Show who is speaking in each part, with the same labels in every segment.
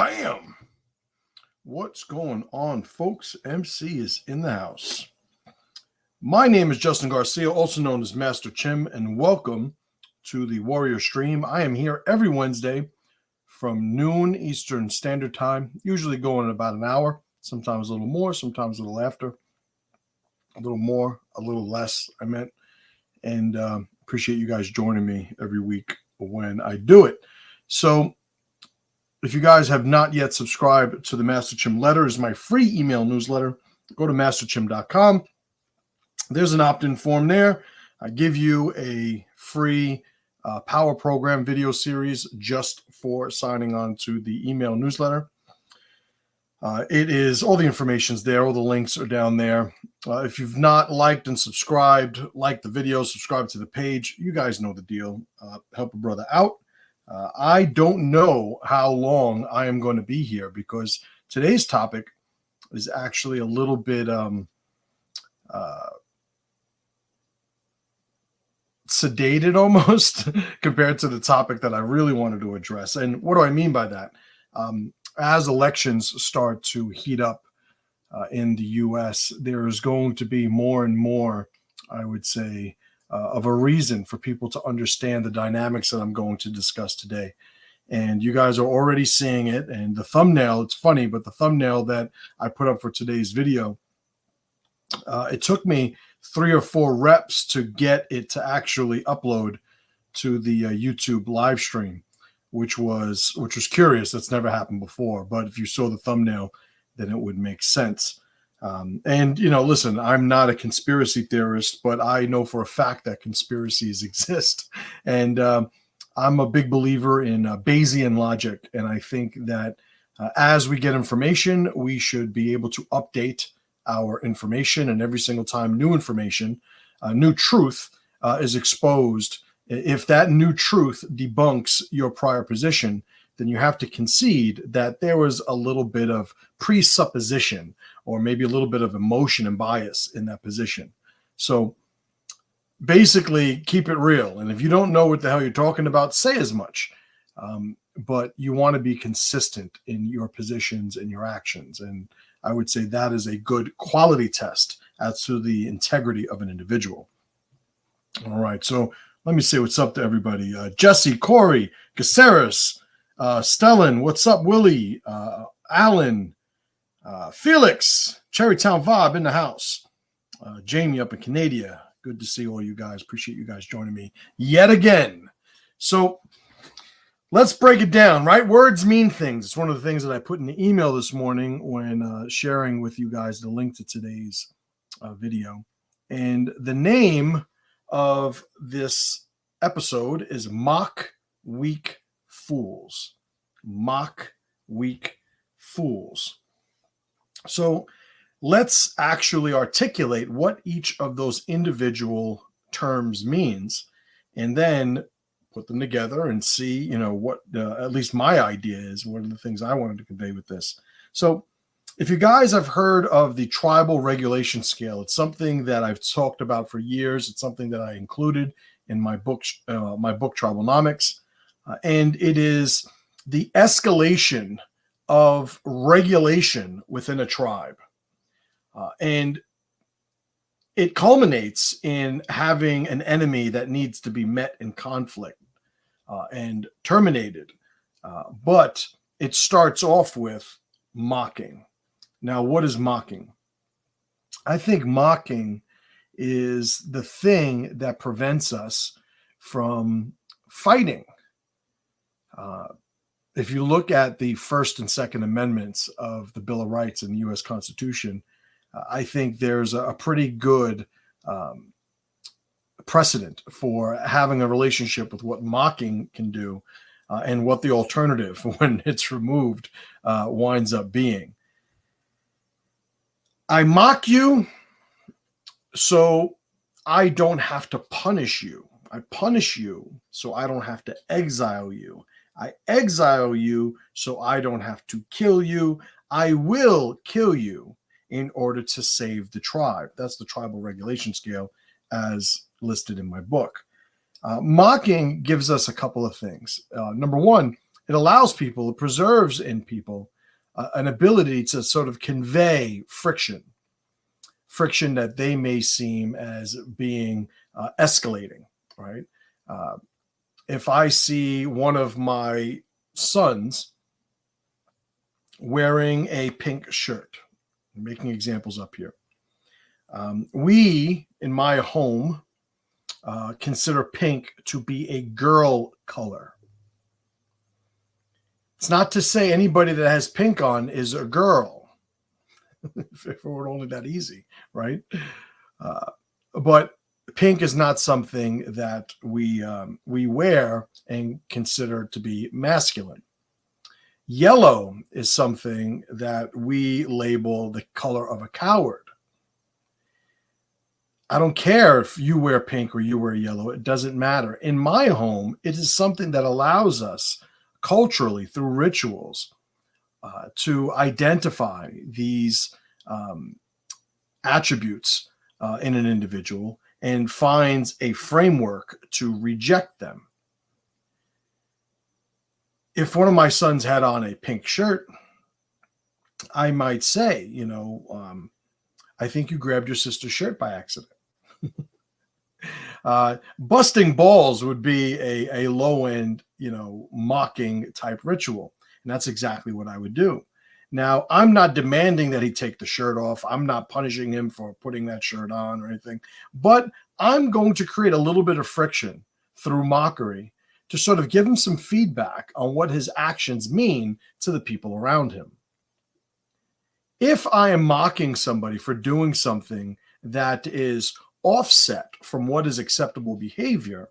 Speaker 1: Bam! What's going on, folks? MC is in the house. My name is Justin Garcia, also known as Master Chim, and welcome to the Warrior Stream. I am here every Wednesday from noon Eastern Standard Time, usually going in about an hour, sometimes a little more, sometimes a little after, a little more, a little less, I meant. And appreciate you guys joining me every week when I do it. So if you guys have not yet subscribed to the Master Chim Letter, is my free email newsletter. Go to masterchim.com. There's an opt-in form there. I give you a free power program video series just for signing on to the email newsletter. It is all the information's there. All the links are down there. If you've not liked and subscribed, like the video, subscribe to the page. You guys know the deal. Help a brother out. I don't know how long I am going to be here because today's topic is actually a little bit sedated almost compared to the topic that I really wanted to address. And what do I mean by that? As elections start to heat up in the U.S., there's going to be more and more, I would say, of a reason for people to understand the dynamics that I'm going to discuss today. And you guys are already seeing it. And the thumbnail, it's funny, but the thumbnail that I put up for today's video, it took me 3 or 4 reps to get it to actually upload to the YouTube live stream, which was curious. That's never happened before. But if you saw the thumbnail, then it would make sense. And, you know, listen, I'm not a conspiracy theorist, but I know for a fact that conspiracies exist. And I'm a big believer in Bayesian logic. And I think that as we get information, we should be able to update our information. And every single time new information, new truth is exposed, if that new truth debunks your prior position, then you have to concede that there was a little bit of presupposition or maybe a little bit of emotion and bias in that position. So basically, keep it real. And if you don't know what the hell you're talking about, say as much. But you want to be consistent in your positions and your actions. And I would say that is a good quality test as to the integrity of an individual. All right. So let me say what's up to everybody. Jesse, Corey, Caceres, Stellan, what's up, Willie, Alan, Felix, Cherrytown Vibe in the house, Jamie up in Canada. Good to see all you guys. Appreciate you guys joining me yet again. So let's break it down, right? Words mean things. It's one of the things that I put in the email this morning when sharing with you guys the link to today's video. And the name of this episode is Mock Weak Fools. Mock Weak Fools. So let's actually articulate what each of those individual terms means and then put them together and see, you know, what at least my idea is, what are the things I wanted to convey with this. So if you guys have heard of the tribal regulation scale, it's something that I've talked about for years. It's something that I included in my book TRIBALNOMICS. And it is the escalation of regulation within a tribe. And it culminates in having an enemy that needs to be met in conflict and terminated. But it starts off with mocking. Now, what is mocking? I think mocking is the thing that prevents us from fighting. If you look at the First and Second Amendments of the Bill of Rights in the U.S. Constitution, I think there's a pretty good precedent for having a relationship with what mocking can do and what the alternative when it's removed winds up being. I mock you so I don't have to punish you. I punish you so I don't have to exile you. I exile you so I don't have to kill you. I will kill you in order to save the tribe. That's the tribal regulation scale as listed in my book. Mocking gives us a couple of things. Number one, It allows people, it preserves in people an ability to sort of convey friction that they may seem as being escalating, right? Uh, if I see one of my sons wearing a pink shirt, I'm making examples up here. We, in my home, consider pink to be a girl color. It's not to say anybody that has pink on is a girl. If it were only that easy, right? But pink is not something that we wear and consider to be masculine. Yellow is something that we label the color of a coward. I don't care if you wear pink or you wear yellow. It doesn't matter. In my home, it is something that allows us culturally through rituals to identify these attributes in an individual and finds a framework to reject them. If one of my sons had on a pink shirt, I might say, I think you grabbed your sister's shirt by accident. Busting balls would be a low end, mocking type ritual. And that's exactly what I would do. Now, I'm not demanding that he take the shirt off. I'm not punishing him for putting that shirt on or anything, but I'm going to create a little bit of friction through mockery to sort of give him some feedback on what his actions mean to the people around him. If I am mocking somebody for doing something that is offset from what is acceptable behavior,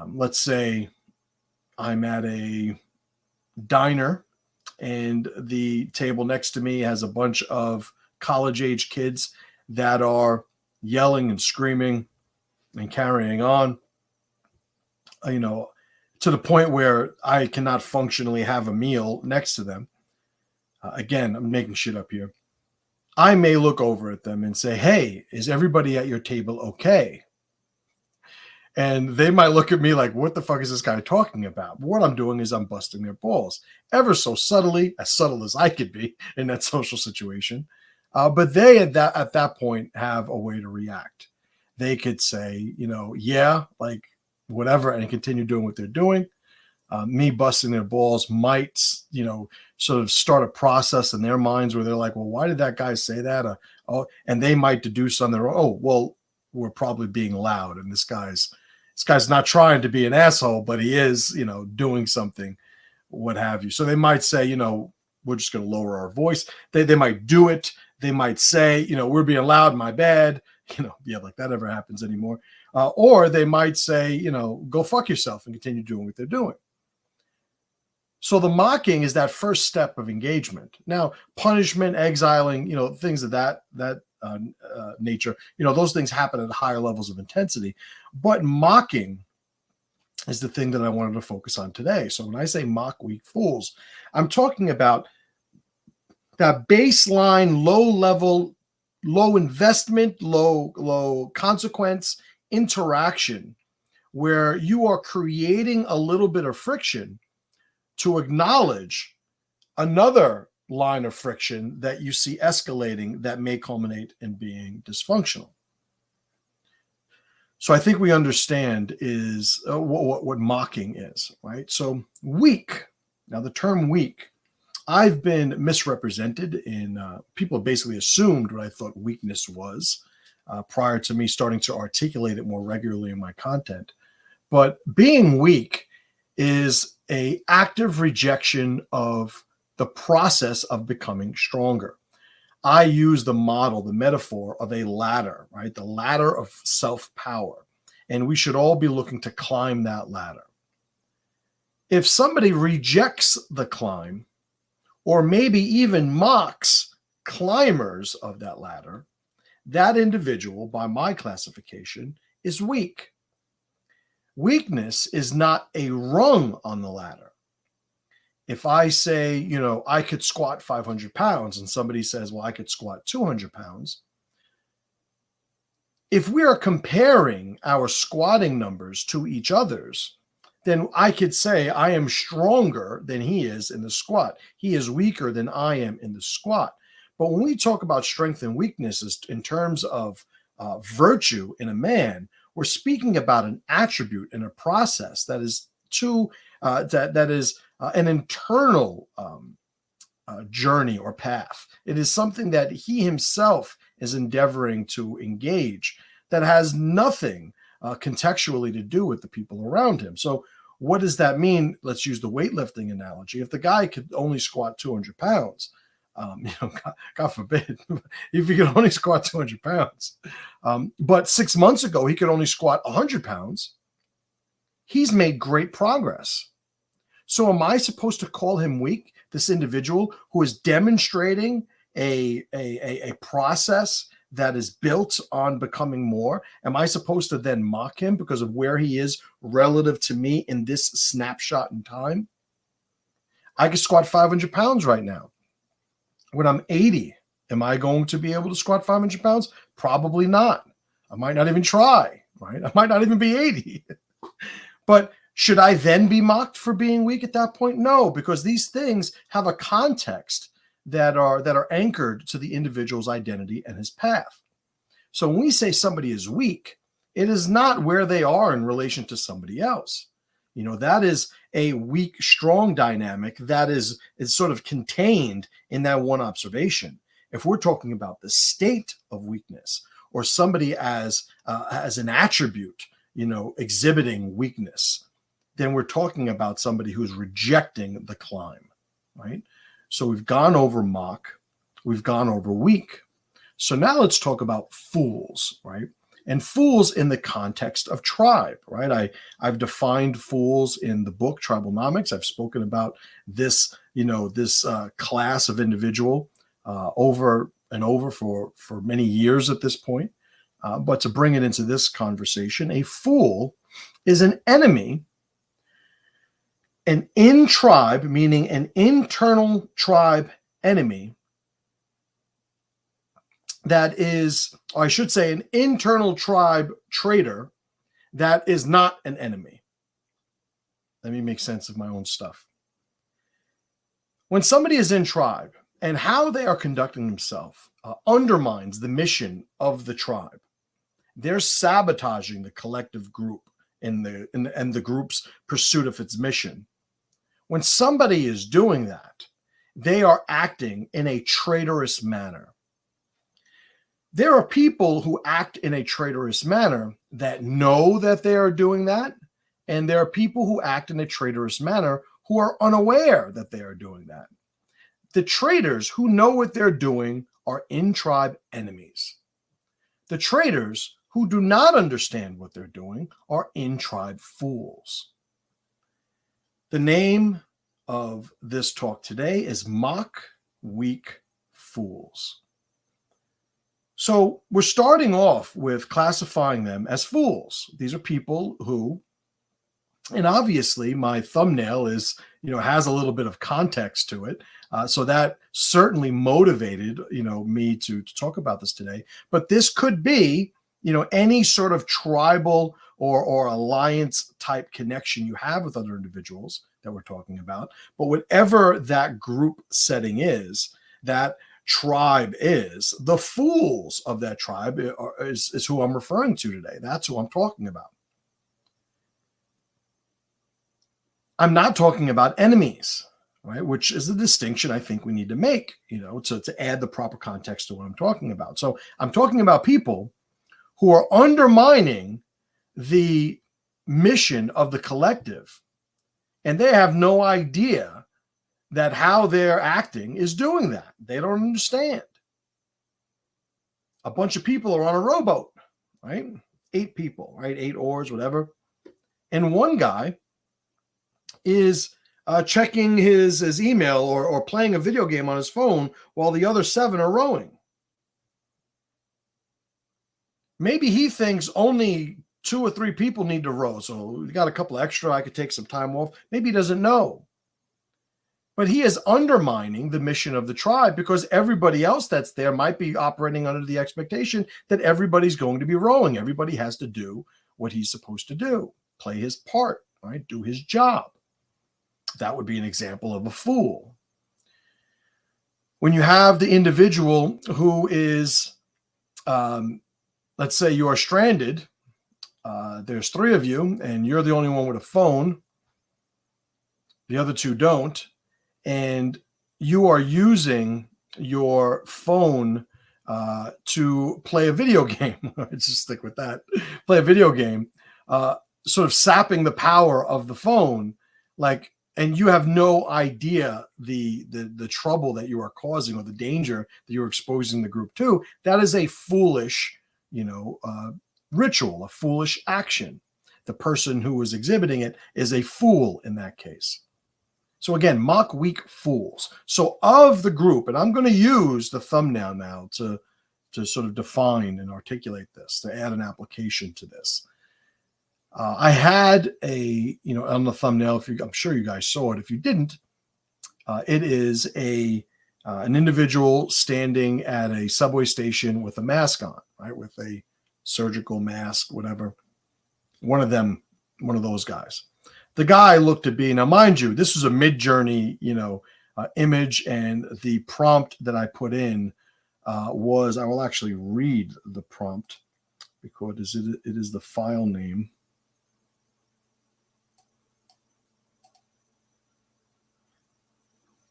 Speaker 1: let's say I'm at a diner and the table next to me has a bunch of college-age kids that are yelling and screaming and carrying on, to the point where I cannot functionally have a meal next to them. Again, I'm making shit up here. I may look over at them and say, "Hey, is everybody at your table okay?" And they might look at me like, "What the fuck is this guy talking about?" But what I'm doing is I'm busting their balls ever so subtly, as subtle as I could be in that social situation. But they at that point have a way to react. They could say, yeah, like whatever, and continue doing what they're doing. Me busting their balls might, sort of start a process in their minds where they're like, well, why did that guy say that? And they might deduce on their own, oh, well, we're probably being loud. And this guy's not trying to be an asshole, but he is, doing something, what have you. So they might say, we're just going to lower our voice. They might do it. They might say, we're being loud, my bad. Yeah, like that ever happens anymore. Or they might say, go fuck yourself and continue doing what they're doing. So the mocking is that first step of engagement. Now, punishment, exiling, things of that nature, those things happen at higher levels of intensity. But mocking is the thing that I wanted to focus on today. So when I say mock weak fools, I'm talking about that baseline, low level, low investment, low consequence interaction where you are creating a little bit of friction to acknowledge another line of friction that you see escalating that may culminate in being dysfunctional. So I think we understand is what mocking is, right? So weak. Now the term weak, I've been misrepresented in people have basically assumed what I thought weakness was prior to me starting to articulate it more regularly in my content. But being weak is an active rejection of the process of becoming stronger. I use the model, the metaphor of a ladder, right? The ladder of self-power. And we should all be looking to climb that ladder. If somebody rejects the climb, or maybe even mocks climbers of that ladder, that individual, by my classification, is weak. Weakness is not a rung on the ladder. If I say, I could squat 500 pounds and somebody says, well, I could squat 200 pounds. If we are comparing our squatting numbers to each other's, then I could say I am stronger than he is in the squat. He is weaker than I am in the squat. But when we talk about strength and weaknesses in terms of virtue in a man, we're speaking about an attribute and a process that is an internal journey or path. It is something that he himself is endeavoring to engage that has nothing contextually to do with the people around him. So what does that mean? Let's use the weightlifting analogy. If the guy could only squat 200 pounds, God forbid, if he could only squat 200 pounds, but 6 months ago he could only squat 100 pounds, he's made great progress. So am I supposed to call him weak, this individual who is demonstrating a process that is built on becoming more? Am I supposed to then mock him because of where he is relative to me in this snapshot in time? I can squat 500 pounds right now. When I'm 80, am I going to be able to squat 500 pounds? Probably not. I might not even try, right? I might not even be 80. But should I then be mocked for being weak at that point? No, because these things have a context that are anchored to the individual's identity and his path. So when we say somebody is weak, it is not where they are in relation to somebody else. That is a weak, strong dynamic that is sort of contained in that one observation. If we're talking about the state of weakness or somebody as an attribute, exhibiting weakness, then we're talking about somebody who's rejecting the climb, right? So we've gone over mock, we've gone over weak. So now let's talk about fools, right? And fools in the context of tribe, right? I've defined fools in the book Tribalnomics. I've spoken about this, this class of individual over and over for many years at this point. But to bring it into this conversation, a fool is an enemy, an in-tribe, meaning an internal tribe enemy, that is, or I should say, an internal tribe traitor that is not an enemy. Let me make sense of my own stuff. When somebody is in tribe and how they are conducting themselves undermines the mission of the tribe, they're sabotaging the collective group and the group's pursuit of its mission. When somebody is doing that, they are acting in a traitorous manner. There are people who act in a traitorous manner that know that they are doing that, and there are people who act in a traitorous manner who are unaware that they are doing that. The traitors who know what they're doing are in-tribe enemies. The traitors who do not understand what they're doing are in-tribe fools. The name of this talk today is Mock Weak Fools. So we're starting off with classifying them as fools. These are people who, and obviously my thumbnail is, has a little bit of context to it. So that certainly motivated, me to talk about this today. But this could be, any sort of tribal or alliance type connection you have with other individuals that we're talking about. But whatever that group setting is, that tribe is, the fools of that tribe is who I'm referring to today. That's who I'm talking about. I'm not talking about enemies, right? Which is a distinction I think we need to make, to add the proper context to what I'm talking about. So I'm talking about people who are undermining the mission of the collective, and they have no idea that how they're acting is doing that. They don't understand. A bunch of people are on a rowboat, right? 8 people, right? 8 oars, whatever. And one guy is checking his email or playing a video game on his phone while the other 7 are rowing. Maybe he thinks only 2 or 3 people need to row. So we got a couple extra. I could take some time off. Maybe he doesn't know. But he is undermining the mission of the tribe because everybody else that's there might be operating under the expectation that everybody's going to be rowing. Everybody has to do what he's supposed to do, play his part, right? Do his job. That would be an example of a fool. When you have the individual who is, let's say you are stranded, there's 3 of you, and you're the only one with a phone, the other 2 don't, and you are using your phone to play a video game. Let's just stick with that. Play a video game, sort of sapping the power of the phone, like, and you have no idea the trouble that you are causing or the danger that you're exposing the group to. That is a foolish, ritual, a foolish action. The person who is exhibiting it is a fool in that case. So again, mock weak fools. So of the group, and I'm going to use the thumbnail now to sort of define and articulate this, to add an application to this. I had on the thumbnail, I'm sure you guys saw it. If you didn't, it is an individual standing at a subway station with a mask on, right? With a surgical mask, whatever. One of those guys. The guy looked to be, now mind you, this was a Mid-Journey, image, and the prompt that I put in was, I will actually read the prompt because it is the file name.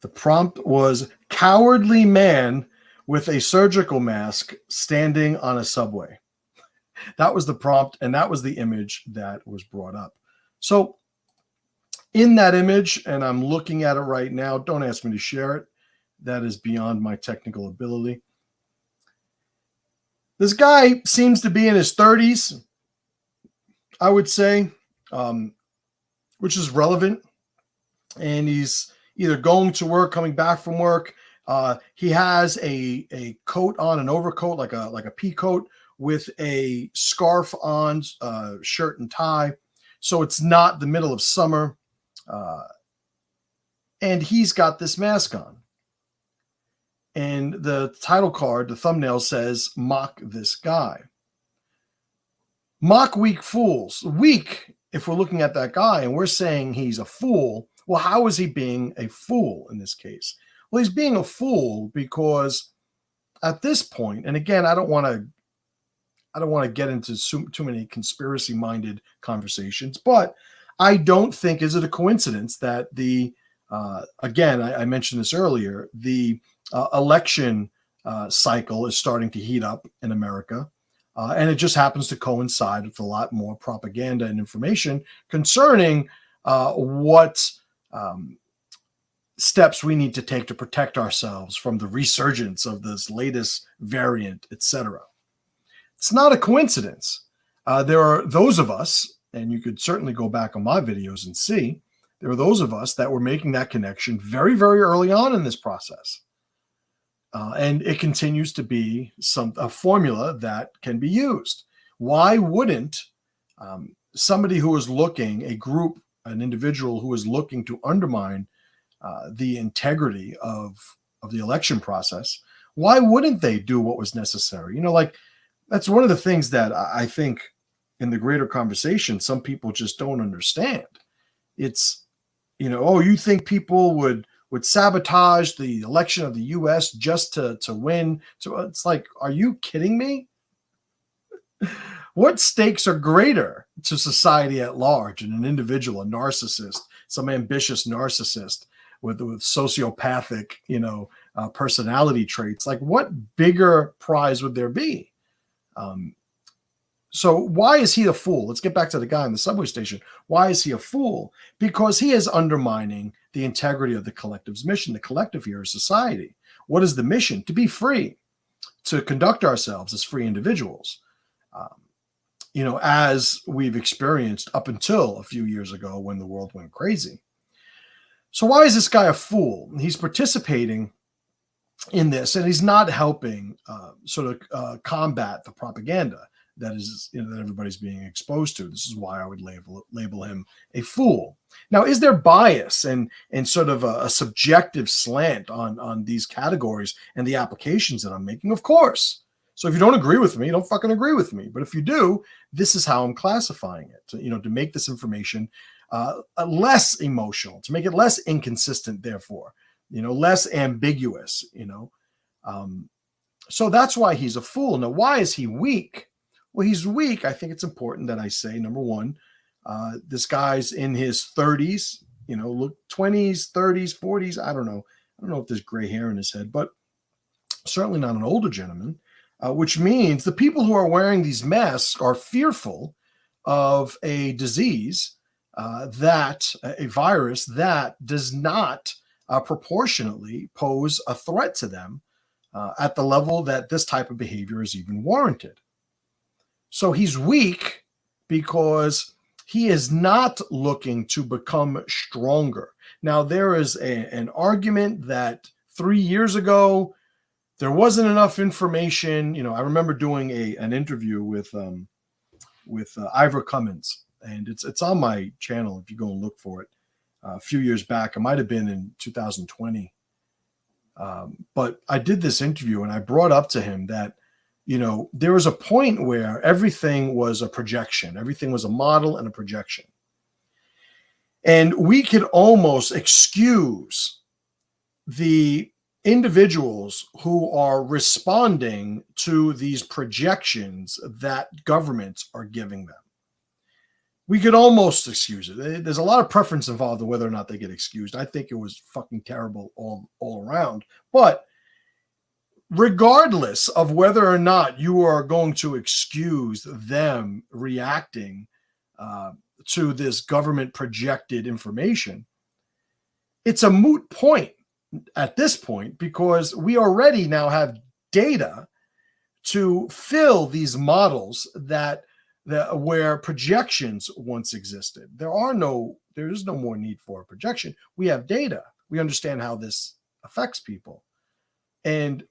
Speaker 1: The prompt was cowardly man with a surgical mask standing on a subway. That was the prompt, and that was the image that was brought up. So in that image, and I'm looking at it right now, don't ask me to share it. That is beyond my technical ability. This guy seems to be in his 30s, I would say, which is relevant. And he's either going to work, coming back from work. He has a coat on, an overcoat, like a pea coat, with a scarf on, shirt and tie. So it's not the middle of summer. And he's got this mask on. And the title card, the thumbnail says, mock this guy. Mock weak fools. Weak, if we're looking at that guy and we're saying he's a fool, well, how is he being a fool in this case? Well, he's being a fool because at this point, and again, I don't want to get into too many conspiracy-minded conversations, but I don't think, is it a coincidence that again, I mentioned this earlier, the election cycle is starting to heat up in America, and it just happens to coincide with a lot more propaganda and information concerning what steps we need to take to protect ourselves from the resurgence of this latest variant, etc. It's not a coincidence. There are those of us, and you could certainly go back on my videos and see, there are those of us that were making that connection very, very early on in this process. And it continues to be a formula that can be used. Why wouldn't somebody who is looking, an individual who is looking to undermine the integrity of the election process, why wouldn't they do what was necessary? That's one of the things that I think in the greater conversation, some people just don't understand. It's, you think people would sabotage the election of the U.S. just to win? So it's like, are you kidding me? What stakes are greater to society at large and an individual, a narcissist, some ambitious narcissist with sociopathic, personality traits? Like, what bigger prize would there be? So why is he a fool? Let's get back to the guy in the subway station. Why is he a fool? Because he is undermining the integrity of the collective's mission. The collective here is society. What is the mission? To be free, to conduct ourselves as free individuals. As we've experienced up until a few years ago when the world went crazy. So why is this guy a fool? He's participating in this, and he's not helping combat the propaganda that is that everybody's being exposed to. This is why I would label him a fool. Now, is there bias and sort of a subjective slant on these categories and the applications that I'm making? Of course. So if you don't agree with me, don't fucking agree with me. But if you do, this is how I'm classifying it. To make this information less emotional, to make it less inconsistent, therefore, less ambiguous, So that's why he's a fool. Now, why is he weak? Well, he's weak. I think it's important that I say, number one, this guy's in his 30s, look, 20s, 30s, 40s. I don't know. I don't know if there's gray hair in his head, but certainly not an older gentleman, which means the people who are wearing these masks are fearful of a disease, a virus that does not proportionately pose a threat to them at the level that this type of behavior is even warranted. So he's weak because he is not looking to become stronger. Now, there is an argument that 3 years ago, there wasn't enough information. I remember doing an interview with Ivor Cummins, and it's on my channel if you go and look for it. A few years back, it might have been in 2020. But I did this interview and I brought up to him that, there was a point where everything was a projection. Everything was a model and a projection. And we could almost excuse the individuals who are responding to these projections that governments are giving them. We could almost excuse it. There's a lot of preference involved in whether or not they get excused. I think it was fucking terrible all around. But regardless of whether or not you are going to excuse them reacting to this government projected information, it's a moot point at this point, because we already now have data to fill these models where projections once existed. There is no more need for a projection. We have data. We understand how this affects people. And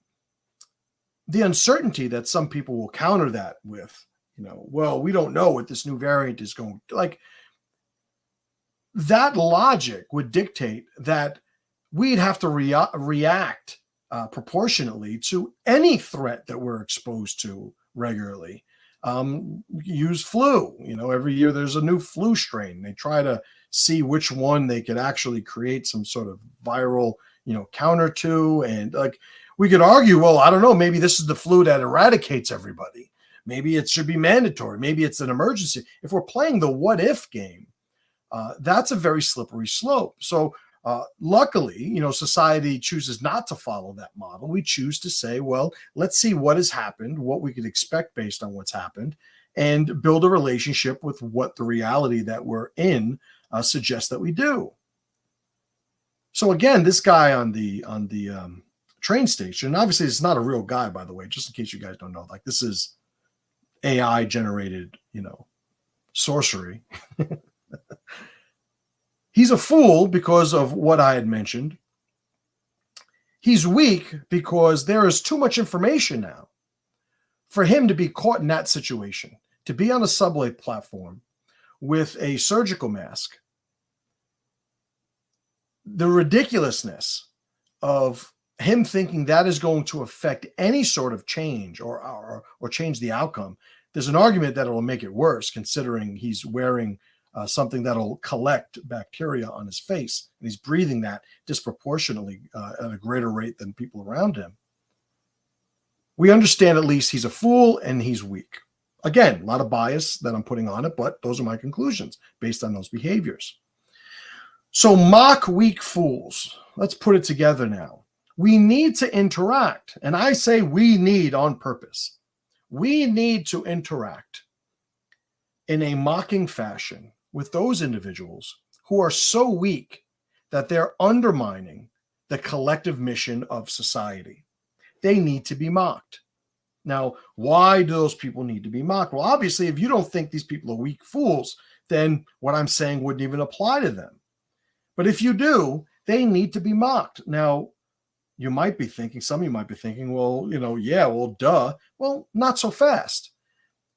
Speaker 1: the uncertainty that some people will counter that with, well, we don't know what this new variant is going to, like, that logic would dictate that we'd have to react proportionately to any threat that we're exposed to regularly. Use flu. Every year there's a new flu strain. They try to see which one they could actually create some sort of viral, counter to. And like, we could argue, well, I don't know, maybe this is the flu that eradicates everybody. Maybe it should be mandatory. Maybe it's an emergency. If we're playing the what if game, that's a very slippery slope. So luckily, society chooses not to follow that model. We choose to say, well, let's see what has happened, what we could expect based on what's happened, and build a relationship with what the reality that we're in suggests that we do. So again, this guy on the train station, obviously it's not a real guy, by the way, just in case you guys don't know, like, this is AI generated, sorcery. He's a fool because of what I had mentioned. He's weak because there is too much information now for him to be caught in that situation, to be on a subway platform with a surgical mask. The ridiculousness of him thinking that is going to affect any sort of change or change the outcome. There's an argument that it will make it worse, considering he's wearing something that'll collect bacteria on his face, and he's breathing that disproportionately at a greater rate than people around him. We understand at least he's a fool and he's weak. Again, a lot of bias that I'm putting on it, but those are my conclusions based on those behaviors. So mock weak fools. Let's put it together now. We need to interact, and I say we need on purpose. We need to interact in a mocking fashion with those individuals who are so weak that they're undermining the collective mission of society. They need to be mocked. Now, why do those people need to be mocked? Well, obviously, if you don't think these people are weak fools, then what I'm saying wouldn't even apply to them. But if you do, they need to be mocked. Now, you might be thinking, some of you might be thinking, well, duh. Well, not so fast.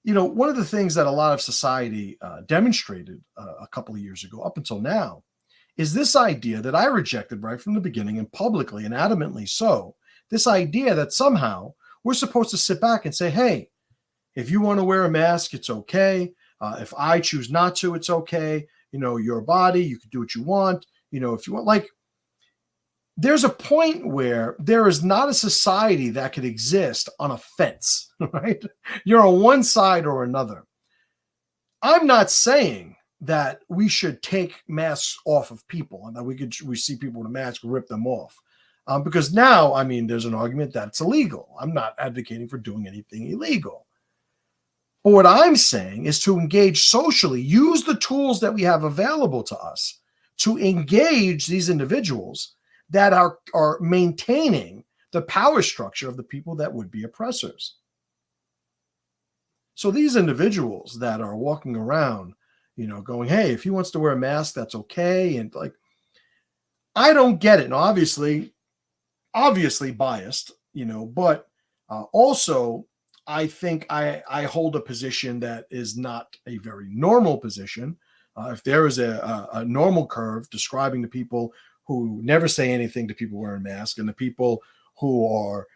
Speaker 1: One of the things that a lot of society demonstrated a couple of years ago, up until now, is this idea that I rejected right from the beginning, and publicly and adamantly so, this idea that somehow we're supposed to sit back and say, hey, if you want to wear a mask, it's okay. If I choose not to, it's okay. your body. You can do what you want. If you want, like, there's a point where there is not a society that could exist on a fence, right? You're on one side or another. I'm not saying that we should take masks off of people and that we see people with a mask, rip them off. Because now, I mean, there's an argument that it's illegal. I'm not advocating for doing anything illegal. But what I'm saying is to engage socially, use the tools that we have available to us to engage these individuals that are maintaining the power structure of the people that would be oppressors. So these individuals that are walking around, going, hey, if he wants to wear a mask, that's okay. And like, I don't get it. Now, obviously biased, but also I think I hold a position that is not a very normal position. If there is a normal curve describing the people who never say anything to people wearing masks and the people who are,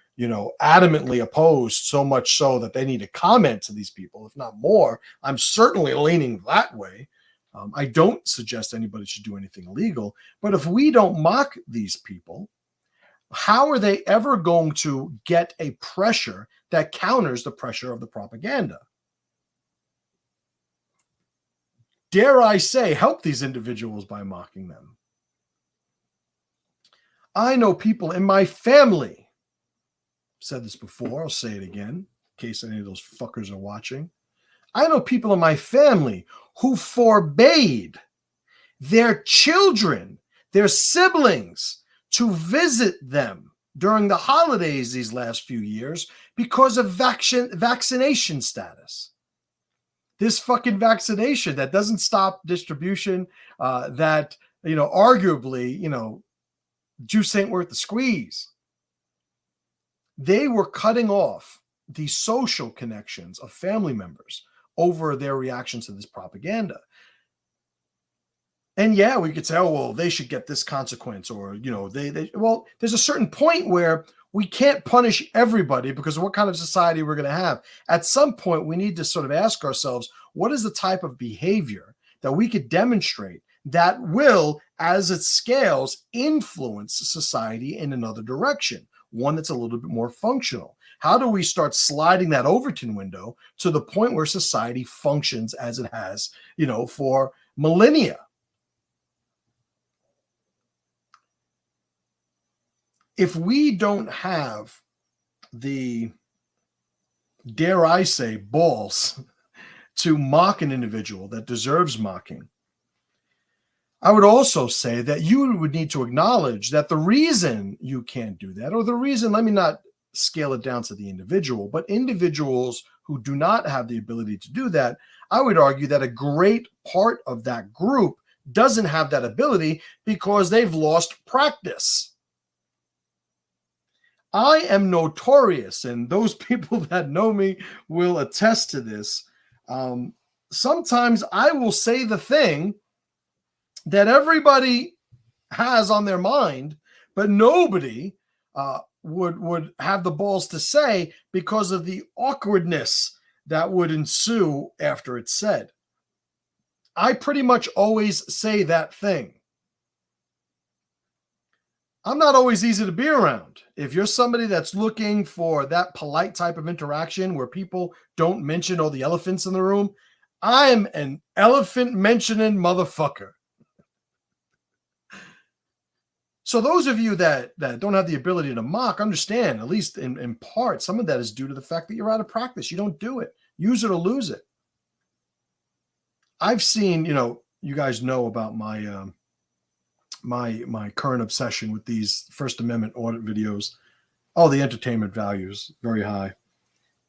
Speaker 1: adamantly opposed, so much so that they need to comment to these people, if not more, I'm certainly leaning that way. I don't suggest anybody should do anything illegal, but if we don't mock these people, how are they ever going to get a pressure that counters the pressure of the propaganda? Dare I say, help these individuals by mocking them. I know people in my family, I've said this before, I'll say it again, in case any of those fuckers are watching. I know people in my family who forbade their children, their siblings, to visit them during the holidays these last few years because of vaccination status. This fucking vaccination that doesn't stop distribution, that, arguably, juice ain't worth the squeeze. They were cutting off the social connections of family members over their reactions to this propaganda. And yeah, we could say, oh, well, they should get this consequence, or, well, there's a certain point where we can't punish everybody because of what kind of society we're going to have. At some point, we need to sort of ask ourselves, what is the type of behavior that we could demonstrate that will, as it scales, influence society in another direction, one that's a little bit more functional? How do we start sliding that Overton window to the point where society functions as it has, for millennia? If we don't have the, dare I say, balls to mock an individual that deserves mocking, I would also say that you would need to acknowledge that the reason you can't do that, or the reason, let me not scale it down to the individual, but individuals who do not have the ability to do that, I would argue that a great part of that group doesn't have that ability because they've lost practice. I am notorious, and those people that know me will attest to this. Sometimes I will say the thing that everybody has on their mind, but nobody would have the balls to say because of the awkwardness that would ensue after it's said. I pretty much always say that thing. I'm not always easy to be around. If you're somebody that's looking for that polite type of interaction where people don't mention all the elephants in the room, I'm an elephant mentioning motherfucker. So those of you that don't have the ability to mock, understand, at least in part, some of that is due to the fact that you're out of practice. You don't do it. Use it or lose it. I've seen, you guys know about my my current obsession with these First Amendment audit videos. Oh, the entertainment value is very high.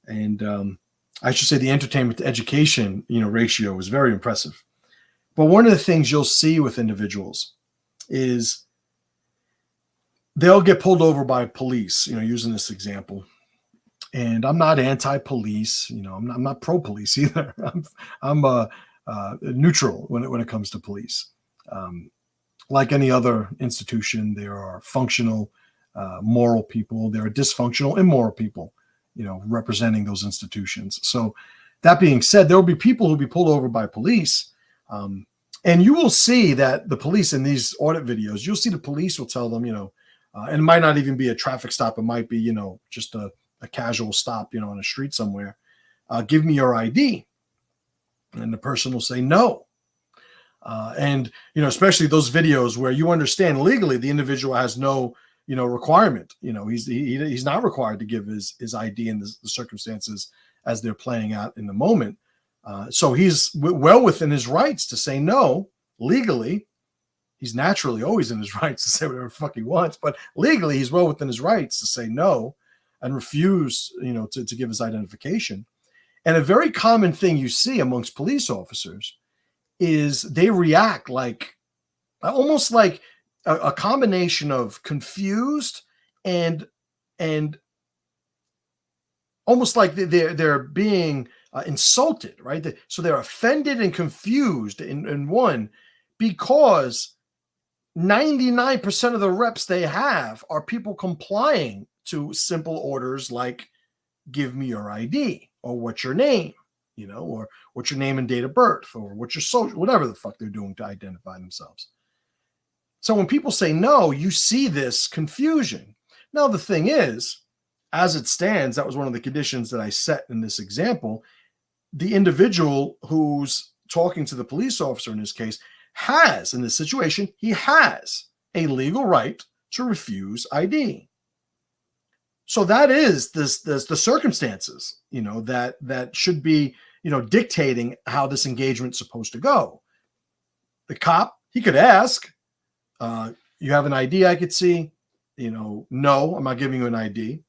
Speaker 1: And I should say the entertainment to education, ratio is very impressive. But one of the things you'll see with individuals is they'll get pulled over by police, using this example. And I'm not anti-police, I'm not pro-police either. I'm neutral when it comes to police. Like any other institution, there are functional, moral people. There are dysfunctional, immoral people, representing those institutions. So that being said, there will be people who will be pulled over by police And you will see that the police in these audit videos, you'll see the police will tell them, and it might not even be a traffic stop. It might be, just a casual stop, on a street somewhere. Give me your ID. And the person will say no. And, especially those videos where you understand legally the individual has no, requirement. He's not required to give his ID in the circumstances as they're playing out in the moment. So he's well within his rights to say no legally. He's naturally always in his rights to say whatever the fuck he wants, but legally he's well within his rights to say no and refuse, to give his identification. And a very common thing you see amongst police officers is they react like almost like a combination of confused and almost like they're being insulted, right? So they're offended and confused in one, because 99% of the reps they have are people complying to simple orders like give me your ID, or what's your name, or what's your name and date of birth, or what's your social, whatever the fuck they're doing to identify themselves. So when people say no, you see this confusion. Now, the thing is, as it stands, that was one of the conditions that I set in this example. The individual who's talking to the police officer in this case has, in this situation, he has a legal right to refuse ID. So that is the circumstances, that should be, dictating how this engagement is supposed to go. The cop, he could ask, you have an ID I could see? No, I'm not giving you an ID.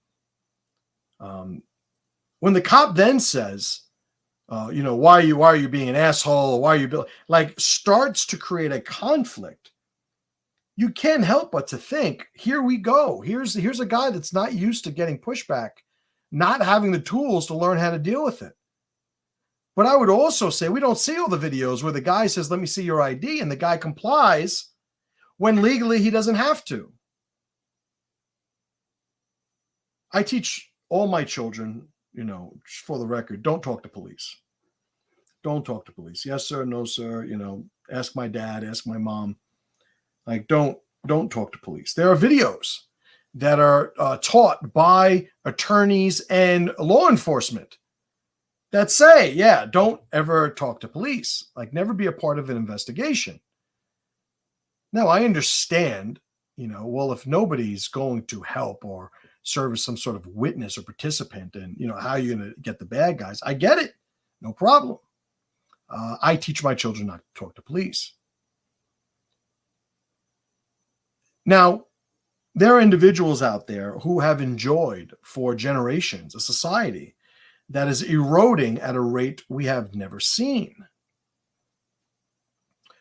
Speaker 1: When the cop then says, why are you being an asshole? Why are you starts to create a conflict, you can't help but to think, here we go. Here's a guy that's not used to getting pushback, not having the tools to learn how to deal with it. But I would also say we don't see all the videos where the guy says, let me see your ID, and the guy complies when legally he doesn't have to. I teach all my children, for the record, don't talk to police. Don't talk to police. Yes, sir. No, sir. Ask my dad, ask my mom. Like, don't talk to police. There are videos that are taught by attorneys and law enforcement that say, yeah, don't ever talk to police. Like, never be a part of an investigation. Now, I understand, well, if nobody's going to help or serve as some sort of witness or participant, and, how are you going to get the bad guys? I get it. No problem. I teach my children not to talk to police. Now, there are individuals out there who have enjoyed for generations a society that is eroding at a rate we have never seen.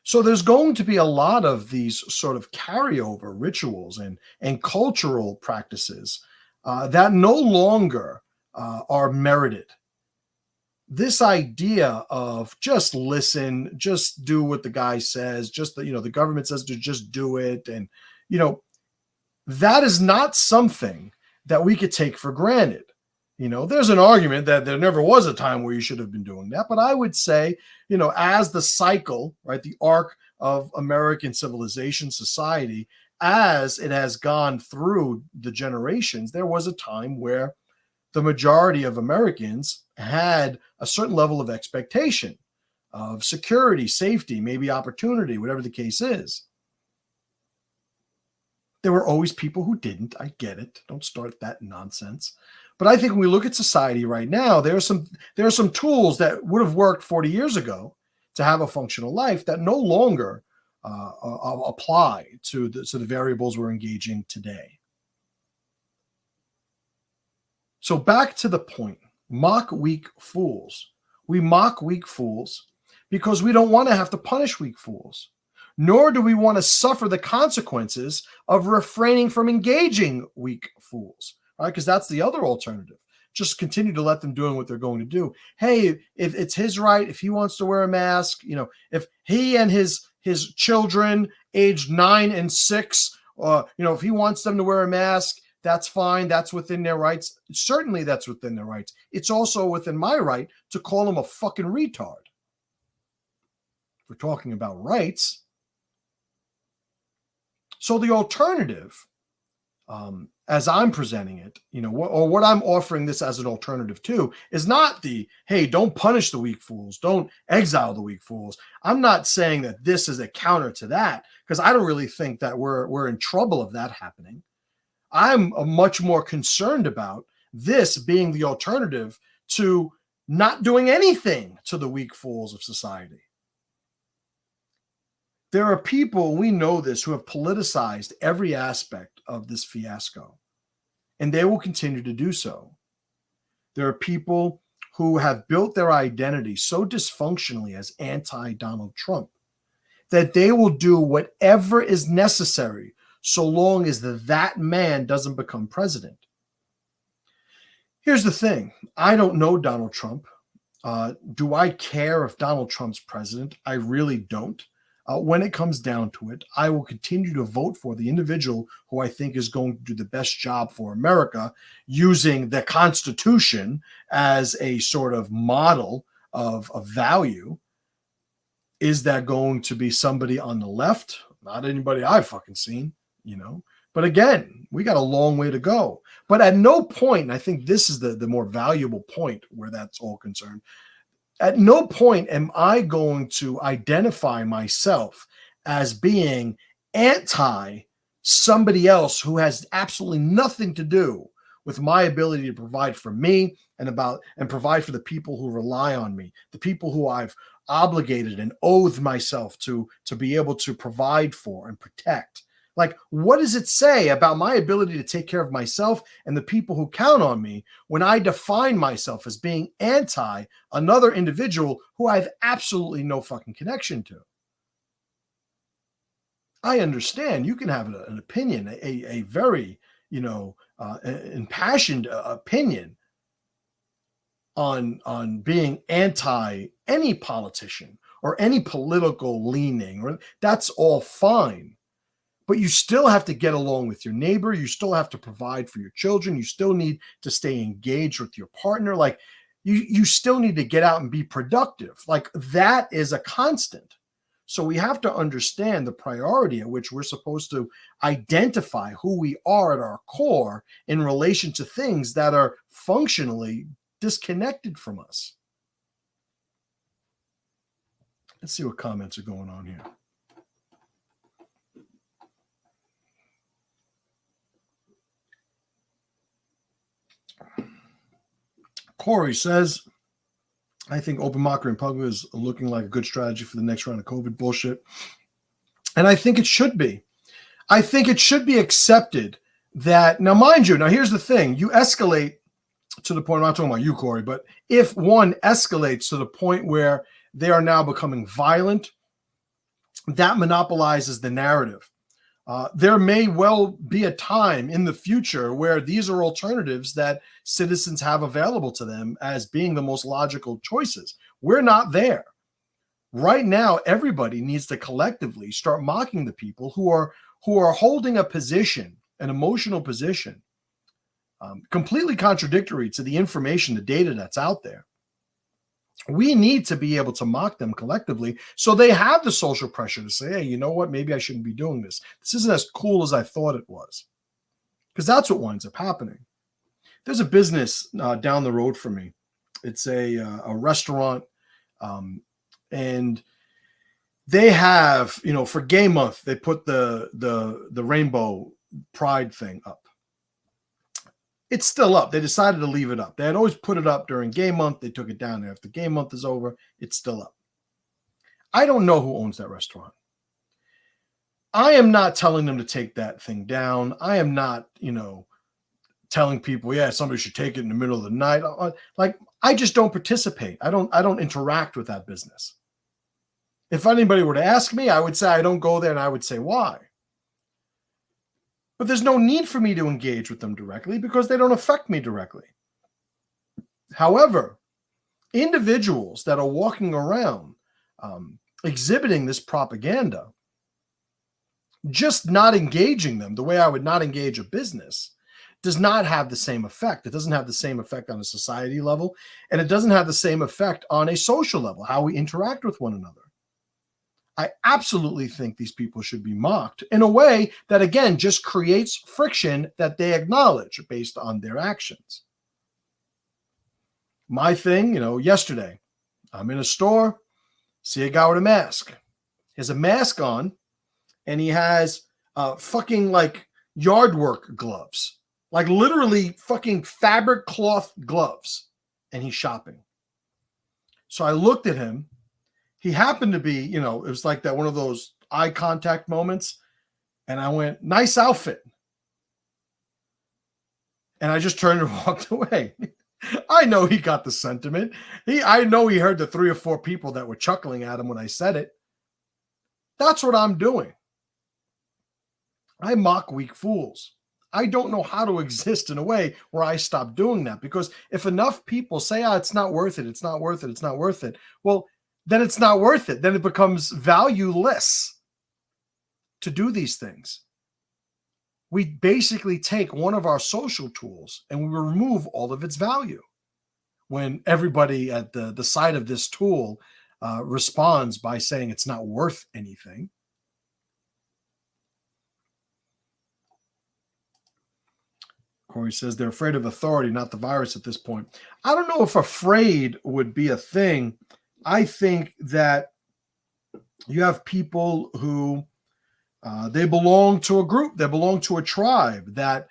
Speaker 1: So there's going to be a lot of these sort of carryover rituals and cultural practices that no longer are merited. This idea of just listen, just do what the guy says, just the government says to just do it, and that is not something that we could take for granted. There's an argument that there never was a time where you should have been doing that. But I would say, as the cycle, right, the arc of American civilization society, as it has gone through the generations, there was a time where the majority of Americans had a certain level of expectation of security, safety, maybe opportunity, whatever the case is. There were always people who didn't. I get it. Don't start that nonsense. But I think when we look at society right now, there are some tools that would have worked 40 years ago to have a functional life that no longer apply to the variables we're engaging today. So back to the point, mock weak fools. We mock weak fools because we don't want to have to punish weak fools, nor do we want to suffer the consequences of refraining from engaging weak fools, right? Because that's the other alternative. Just continue to let them doing what they're going to do. Hey, if it's his right, if he wants to wear a mask, if he and his children aged 9 and 6, if he wants them to wear a mask, that's fine. That's within their rights. Certainly that's within their rights. It's also within my right to call him a fucking retard we're talking about rights. So the alternative, as I'm presenting it, or what I'm offering this as an alternative to, is not the, hey, don't punish the weak fools, don't exile the weak fools. I'm not saying that this is a counter to that, because I don't really think that we're in trouble of that happening. I'm much more concerned about this being the alternative to not doing anything to the weak fools of society. There are people, we know this, who have politicized every aspect of this fiasco, and they will continue to do so. There are people who have built their identity so dysfunctionally as anti-Donald Trump that they will do whatever is necessary so long as that man doesn't become president. Here's the thing. I don't know Donald Trump. Do I care if Donald Trump's president? I really don't. When it comes down to it, I will continue to vote for the individual who I think is going to do the best job for America, using the Constitution as a sort of model of value. Is that going to be somebody on the left? Not anybody I've fucking seen, But again, we got a long way to go. But at no point, and I think this is the more valuable point where that's all concerned, at no point am I going to identify myself as being anti somebody else who has absolutely nothing to do with my ability to provide for me and provide for the people who rely on me, the people who I've obligated and oathed myself to be able to provide for and protect. Like, what does it say about my ability to take care of myself and the people who count on me when I define myself as being anti another individual who I have absolutely no fucking connection to? I understand you can have an opinion, a very, impassioned opinion on being anti any politician or any political leaning, or that's all fine. But you still have to get along with your neighbor. You still have to provide for your children. You still need to stay engaged with your partner. Like, you still need to get out and be productive. Like, that is a constant. So we have to understand the priority at which we're supposed to identify who we are at our core in relation to things that are functionally disconnected from us. Let's see what comments are going on here. Corey says, I think open mockery and public is looking like a good strategy for the next round of COVID bullshit. And I think it should be. I think it should be accepted that, now mind you, now here's the thing, you escalate to the point, I'm not talking about you, Corey, but if one escalates to the point where they are now becoming violent, that monopolizes the narrative. There may well be a time in the future where these are alternatives that citizens have available to them as being the most logical choices. We're not there. Right now, everybody needs to collectively start mocking the people who are holding a position, an emotional position, completely contradictory to the information, the data that's out there. We need to be able to mock them collectively so they have the social pressure to say, hey, you know what? Maybe I shouldn't be doing this. This isn't as cool as I thought it was. Because that's what winds up happening. There's a business down the road from me. It's a restaurant, and they have, for Gay Month, they put the rainbow pride thing up. It's still up. They decided to leave it up. They had always put it up during Gay Month. They took it down after Gay Month is over. It's still up. I don't know who owns that restaurant. I am not telling them to take that thing down. I am not, telling people, yeah, somebody should take it in the middle of the night. Like, I just don't participate. I don't interact with that business. If anybody were to ask me, I would say I don't go there, and I would say why. But there's no need for me to engage with them directly because they don't affect me directly. However, individuals that are walking around exhibiting this propaganda, just not engaging them the way I would not engage a business, does not have the same effect. It doesn't have the same effect on a society level, and it doesn't have the same effect on a social level, how we interact with one another. I absolutely think these people should be mocked in a way that, again, just creates friction that they acknowledge based on their actions. My thing, yesterday, I'm in a store, see a guy with a mask. He has a mask on, and he has fucking like yard work gloves, like literally fucking fabric cloth gloves, and he's shopping. So I looked at him. He happened to be, it was like that one of those eye contact moments, and I went, "Nice outfit." And I just turned and walked away. I know he got the sentiment. I know he heard the 3 or 4 people that were chuckling at him when I said it. That's what I'm doing. I mock weak fools. I don't know how to exist in a way where I stop doing that, because if enough people say, it's not worth it, it's not worth it, it's not worth it, well, then it's not worth it. Then it becomes valueless to do these things. We basically take one of our social tools and we remove all of its value. When everybody at the side of this tool responds by saying it's not worth anything. Corey says they're afraid of authority, not the virus at this point. I don't know if afraid would be a thing. I think that you have people who they belong to a group, they belong to a tribe that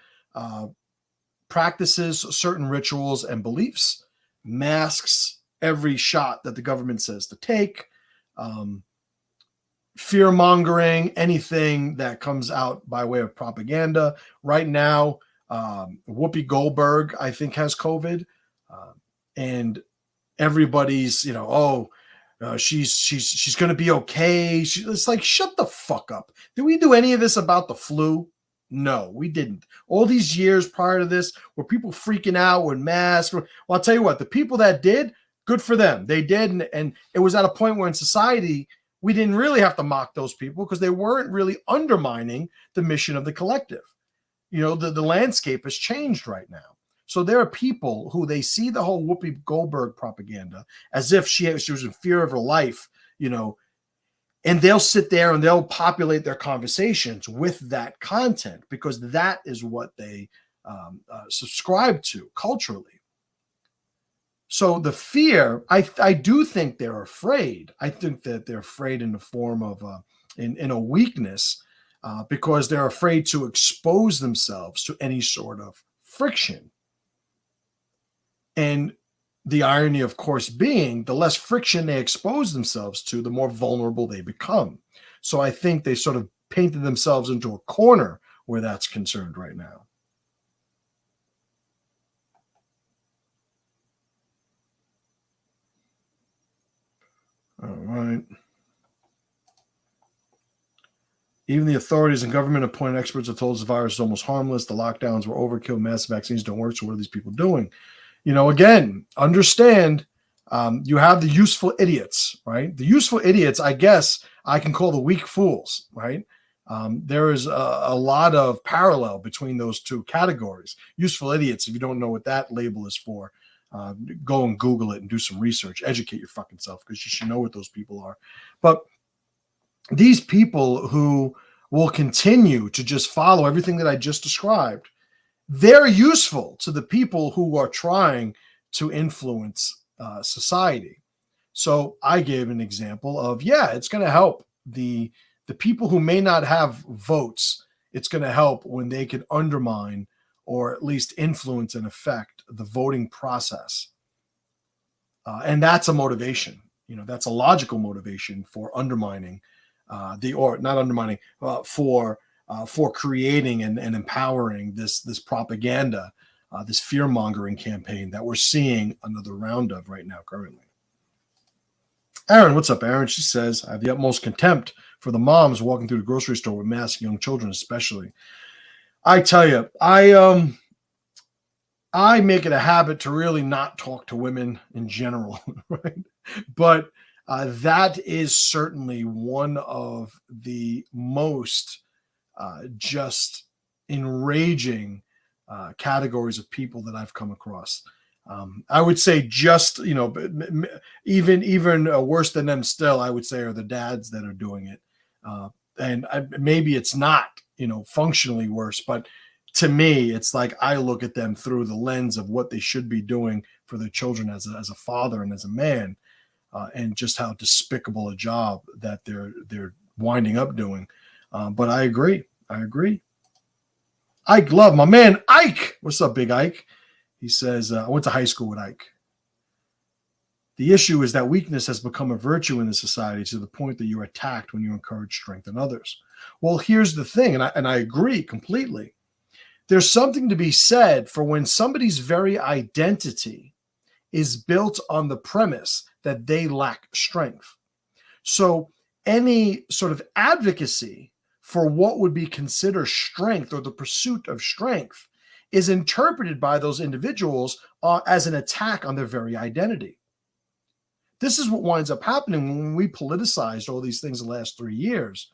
Speaker 1: practices certain rituals and beliefs, masks every shot that the government says to take, fear mongering, anything that comes out by way of propaganda. Right now, Whoopi Goldberg, I think, has COVID, and everybody's, she's going to be okay. It's like, shut the fuck up. Did we do any of this about the flu? No, we didn't. All these years prior to this, were people freaking out with masks? Well, I'll tell you what, the people that did, good for them. They did, and it was at a point where in society, we didn't really have to mock those people because they weren't really undermining the mission of the collective. The landscape has changed right now. So there are people who they see the whole Whoopi Goldberg propaganda as if she was in fear of her life, and they'll sit there and they'll populate their conversations with that content because that is what they subscribe to culturally. So the fear, I do think they're afraid. I think that they're afraid in the form of in a weakness because they're afraid to expose themselves to any sort of friction. And the irony, of course, being the less friction they expose themselves to, the more vulnerable they become. So I think they sort of painted themselves into a corner where that's concerned right now. All right. Even the authorities and government-appointed experts have told us the virus is almost harmless. The lockdowns were overkill. Mass vaccines don't work. So what are these people doing? Again, understand you have the useful idiots, right? The useful idiots, I guess I can call the weak fools, right? There is a lot of parallel between those two categories. Useful idiots, if you don't know what that label is for, go and Google it and do some research. Educate your fucking self because you should know what those people are. But these people who will continue to just follow everything that I just described, they're useful to the people who are trying to influence society. So I gave an example of, it's going to help the people who may not have votes. It's going to help when they can undermine or at least influence and affect the voting process. And that's a motivation. That's a logical motivation for undermining for creating and empowering this propaganda, this fear-mongering campaign that we're seeing another round of right now currently. Aaron, what's up, Aaron? She says, I have the utmost contempt for the moms walking through the grocery store with masked young children, especially. I tell you, I make it a habit to really not talk to women in general, right? But that is certainly one of the most just enraging categories of people that I've come across. I would say just, even worse than them still, I would say are the dads that are doing it. Maybe it's not, functionally worse, but to me, it's like I look at them through the lens of what they should be doing for their children as a father and as a man, and just how despicable a job that they're winding up doing. But I agree. Ike Love, my man Ike. What's up, Big Ike? He says, I went to high school with Ike. The issue is that weakness has become a virtue in the society to the point that you're attacked when you encourage strength in others. Well, here's the thing, and I agree completely. There's something to be said for when somebody's very identity is built on the premise that they lack strength. So any sort of advocacy for what would be considered strength or the pursuit of strength is interpreted by those individuals as an attack on their very identity. This is what winds up happening when we politicized all these things the last 3 years.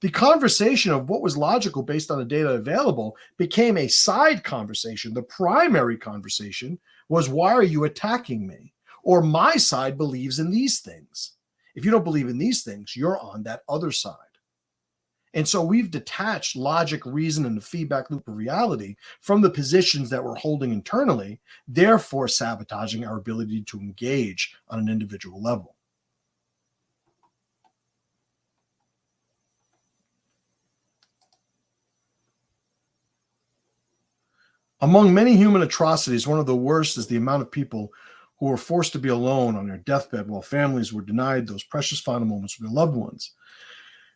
Speaker 1: The conversation of what was logical based on the data available became a side conversation. The primary conversation was, why are you attacking me? Or my side believes in these things. If you don't believe in these things, you're on that other side. And so we've detached logic, reason, and the feedback loop of reality from the positions that we're holding internally, therefore sabotaging our ability to engage on an individual level. Among many human atrocities, one of the worst is the amount of people who were forced to be alone on their deathbed while families were denied those precious final moments with their loved ones.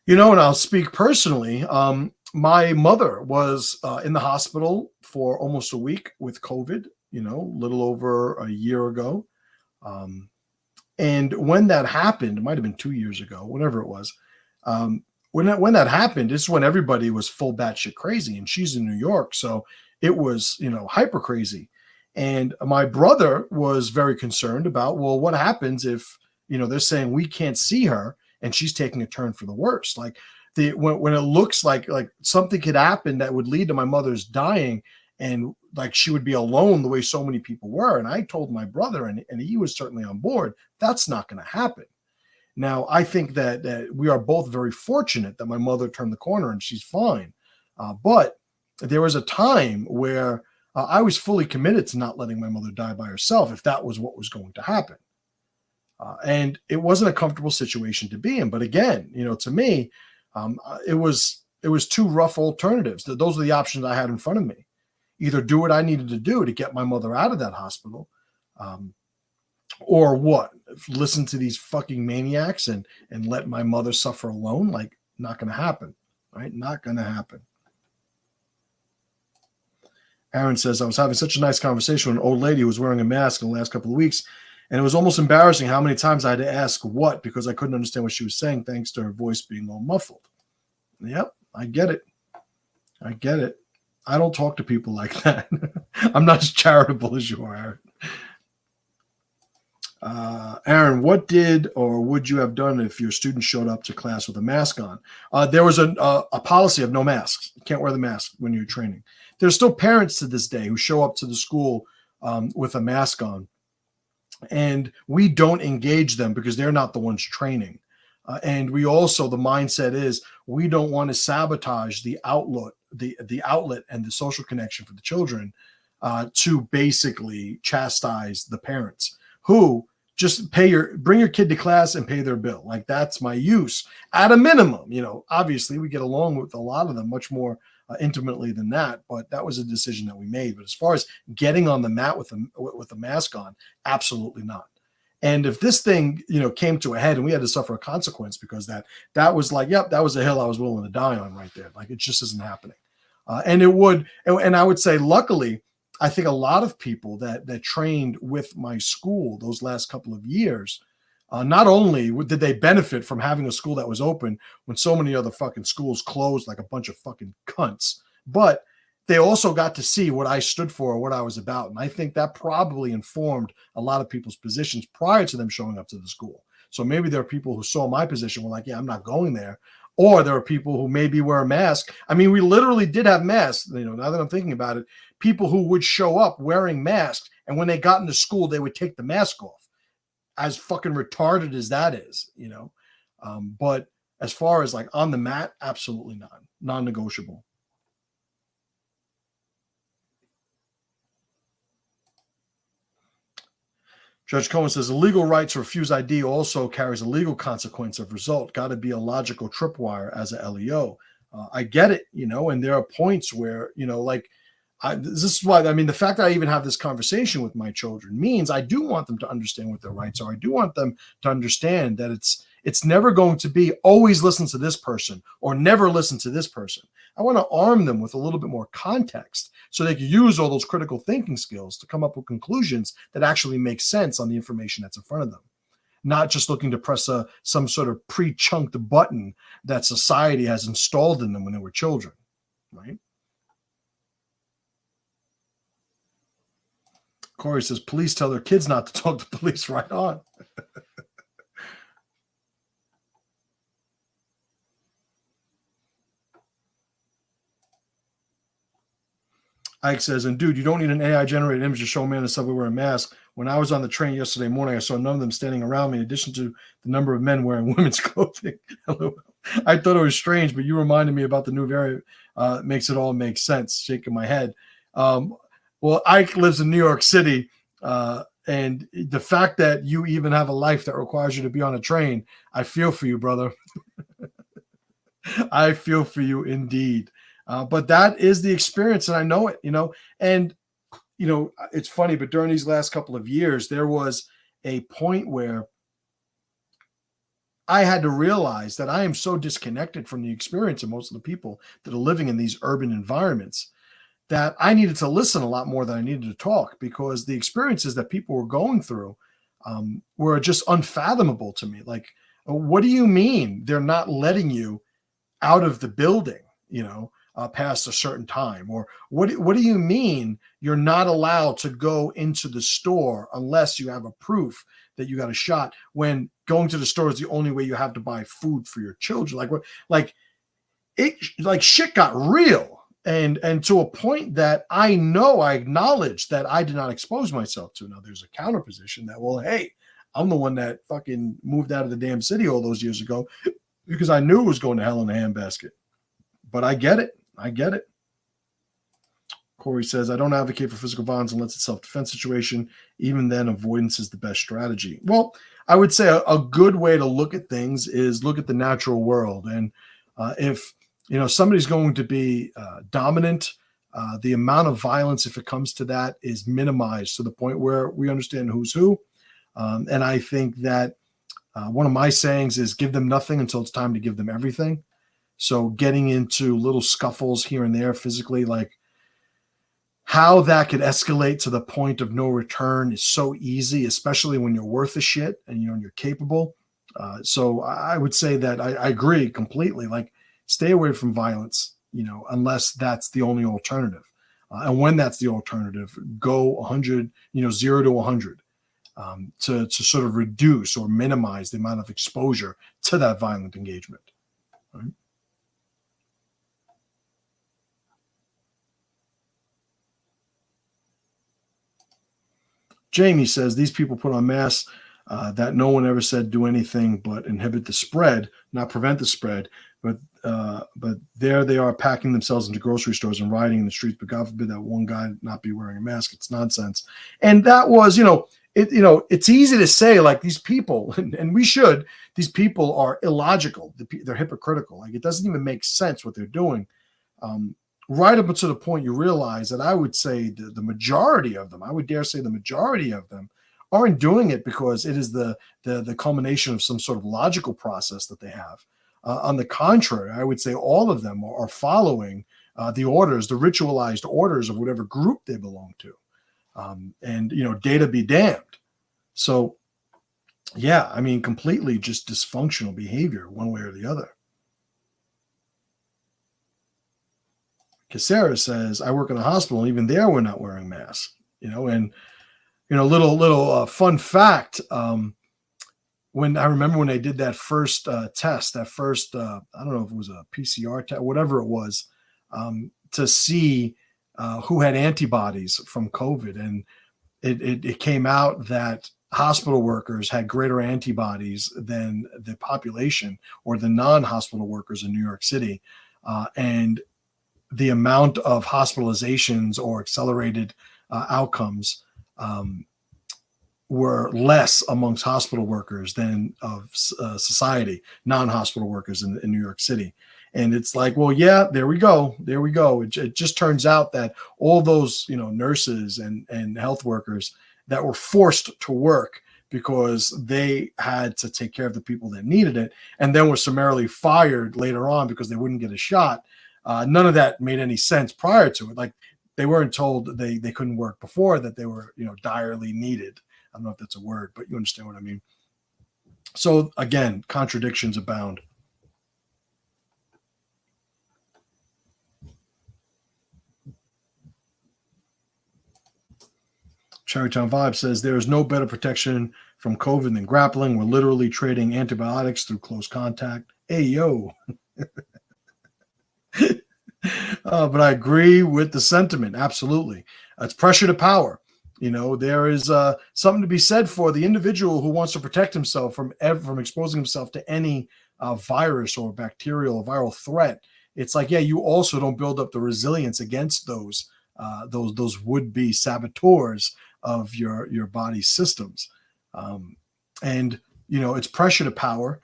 Speaker 1: And I'll speak personally. My mother was in the hospital for almost a week with COVID, a little over a year ago. And when that happened, it might have been 2 years ago, whatever it was. When that happened, this is when everybody was full batshit crazy, and she's in New York. So it was, hyper crazy. And my brother was very concerned about, well, what happens if, they're saying we can't see her and she's taking a turn for the worse. Like when it looks like something could happen that would lead to my mother's dying, and like she would be alone the way so many people were. And I told my brother, and he was certainly on board, that's not going to happen. Now, I think that we are both very fortunate that my mother turned the corner and she's fine. But there was a time where I was fully committed to not letting my mother die by herself if that was what was going to happen. And it wasn't a comfortable situation to be in. But again, to me, it was two rough alternatives. Those are the options I had in front of me. Either do what I needed to do to get my mother out of that hospital, or what? Listen to these fucking maniacs and let my mother suffer alone? Like, not going to happen, right? Not going to happen. Aaron says, I was having such a nice conversation with an old lady who was wearing a mask in the last couple of weeks, and it was almost embarrassing how many times I had to ask what, because I couldn't understand what she was saying thanks to her voice being all muffled. Yep, I get it. I don't talk to people like that. I'm not as charitable as you are, Aaron. Aaron, what did or would you have done if your student showed up to class with a mask on? There was a policy of no masks. You can't wear the mask when you're training. There's still parents to this day who show up to the school with a mask on, and we don't engage them because they're not the ones training. And we also, the mindset is we don't want to sabotage the outlet and the social connection for the children to basically chastise the parents who just bring your kid to class and pay their bill. Like, that's my use at a minimum. Obviously we get along with a lot of them much more intimately than that, but that was a decision that we made. But as far as getting on the mat with a mask on, absolutely not. And if this thing, came to a head and we had to suffer a consequence because that was like, yep, that was a hill I was willing to die on right there. Like, it just isn't happening. And it would, and I would say, luckily, I think a lot of people that trained with my school those last couple of years, not only did they benefit from having a school that was open when so many other fucking schools closed like a bunch of fucking cunts, but they also got to see what I stood for or what I was about. And I think that probably informed a lot of people's positions prior to them showing up to the school. So maybe there are people who saw my position were like, yeah, I'm not going there. Or there are people who maybe wear a mask. I mean, we literally did have masks. Now that I'm thinking about it, people who would show up wearing masks, and when they got into school, they would take the mask off. As fucking retarded as that is, but as far as like on the mat, absolutely not, non-negotiable. Judge Cohen says the legal right to refuse ID also carries a legal consequence of result. Got to be a logical tripwire as a LEO. I get it, and there are points where, this is why, the fact that I even have this conversation with my children means I do want them to understand what their rights are. I do want them to understand that it's never going to be always listen to this person or never listen to this person. I want to arm them with a little bit more context so they can use all those critical thinking skills to come up with conclusions that actually make sense on the information that's in front of them. Not just looking to press some sort of pre-chunked button that society has installed in them when they were children, right? Corey says, police tell their kids not to talk to police. Right on. Ike says, and dude, you don't need an AI-generated image to show a man in the subway wearing a mask. When I was on the train yesterday morning, I saw none of them standing around me, in addition to the number of men wearing women's clothing. I thought it was strange, but you reminded me about the new variant. Makes it all make sense, shaking my head. Well, Ike lives in New York City, and the fact that you even have a life that requires you to be on a train, I feel for you, brother. I feel for you indeed. But that is the experience, and I know it, and, it's funny, but during these last couple of years, there was a point where I had to realize that I am so disconnected from the experience of most of the people that are living in these urban environments that I needed to listen a lot more than I needed to talk, because the experiences that people were going through were just unfathomable to me. Like, what do you mean they're not letting you out of the building, past a certain time? Or what do you mean you're not allowed to go into the store unless you have a proof that you got a shot, when going to the store is the only way you have to buy food for your children? Shit got real. And to a point that I acknowledge that I did not expose myself to. Now, there's a counter position that, well, hey, I'm the one that fucking moved out of the damn city all those years ago because I knew it was going to hell in a handbasket. But I get it. Corey says, I don't advocate for physical violence unless it's a self-defense situation. Even then, avoidance is the best strategy. Well, I would say a good way to look at things is look at the natural world. And if somebody's going to be dominant, the amount of violence, if it comes to that, is minimized to the point where we understand who's who. And I think that one of my sayings is give them nothing until it's time to give them everything. So getting into little scuffles here and there physically, like how that could escalate to the point of no return is so easy, especially when you're worth a shit and you're capable. So I would say that I agree completely. Like, stay away from violence, unless that's the only alternative. And when that's the alternative, go 100, 0 to 100 to sort of reduce or minimize the amount of exposure to that violent engagement. Right? Jamie says, these people put on masks that no one ever said do anything but inhibit the spread, not prevent the spread. But there they are packing themselves into grocery stores and rioting in the streets. But God forbid that one guy not be wearing a mask. It's nonsense. And that was, it's easy to say, like, these people, and we should, these people are illogical. They're hypocritical. Like, it doesn't even make sense what they're doing. Right up to the point you realize that I would say the majority of them, I would dare say the majority of them, aren't doing it because it is the culmination of some sort of logical process that they have. On the contrary, I would say all of them are following the orders, the ritualized orders of whatever group they belong to. And, data be damned. So, yeah, completely just dysfunctional behavior one way or the other. Casera says, I work in a hospital, and even there we're not wearing masks, and, little fun fact, when I remember when they did that first test, that first, I don't know if it was a PCR test, whatever it was, to see who had antibodies from COVID, and it came out that hospital workers had greater antibodies than the population or the non-hospital workers in New York City, and the amount of hospitalizations or accelerated outcomes were less amongst hospital workers than of society, non-hospital workers in New York City. And it's like, well, yeah, there we go. There we go. It just turns out that all those, nurses and health workers that were forced to work because they had to take care of the people that needed it, and then were summarily fired later on because they wouldn't get a shot. None of that made any sense prior to it. Like, they weren't told they couldn't work before, that they were, direly needed. I don't know if that's a word, but you understand what I mean. So again, contradictions abound. Cherrytown Vibe says there is no better protection from COVID than grappling. We're literally trading antibiotics through close contact. Hey, yo. But I agree with the sentiment. Absolutely. It's pressure to power. There is something to be said for the individual who wants to protect himself from exposing himself to any virus or bacterial or viral threat. It's like, yeah, you also don't build up the resilience against those would-be saboteurs of your body's systems. And it's pressure to power.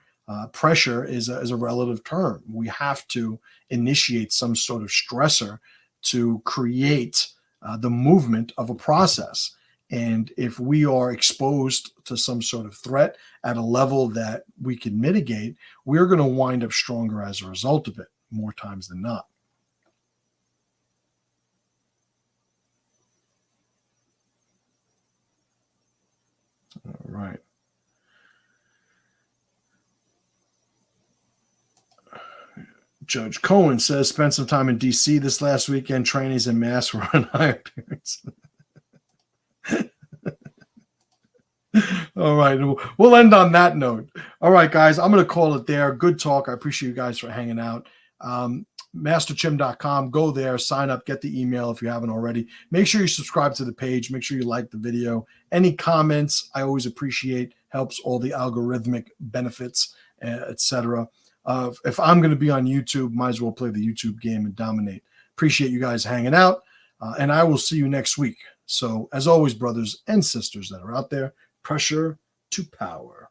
Speaker 1: Pressure is a relative term. We have to initiate some sort of stressor to create the movement of a process. And if we are exposed to some sort of threat at a level that we can mitigate, we're going to wind up stronger as a result of it, more times than not. All right. Judge Cohen says, spent some time in D.C. this last weekend. Trainees and masks were on high appearance. All right. We'll end on that note. All right, guys. I'm going to call it there. Good talk. I appreciate you guys for hanging out. MasterChim.com. Go there, sign up, get the email if you haven't already. Make sure you subscribe to the page. Make sure you like the video. Any comments, I always appreciate. Helps all the algorithmic benefits, etc. If I'm going to be on YouTube, might as well play the YouTube game and dominate. Appreciate you guys hanging out, and I will see you next week. So, as always, brothers and sisters that are out there, pressure to power.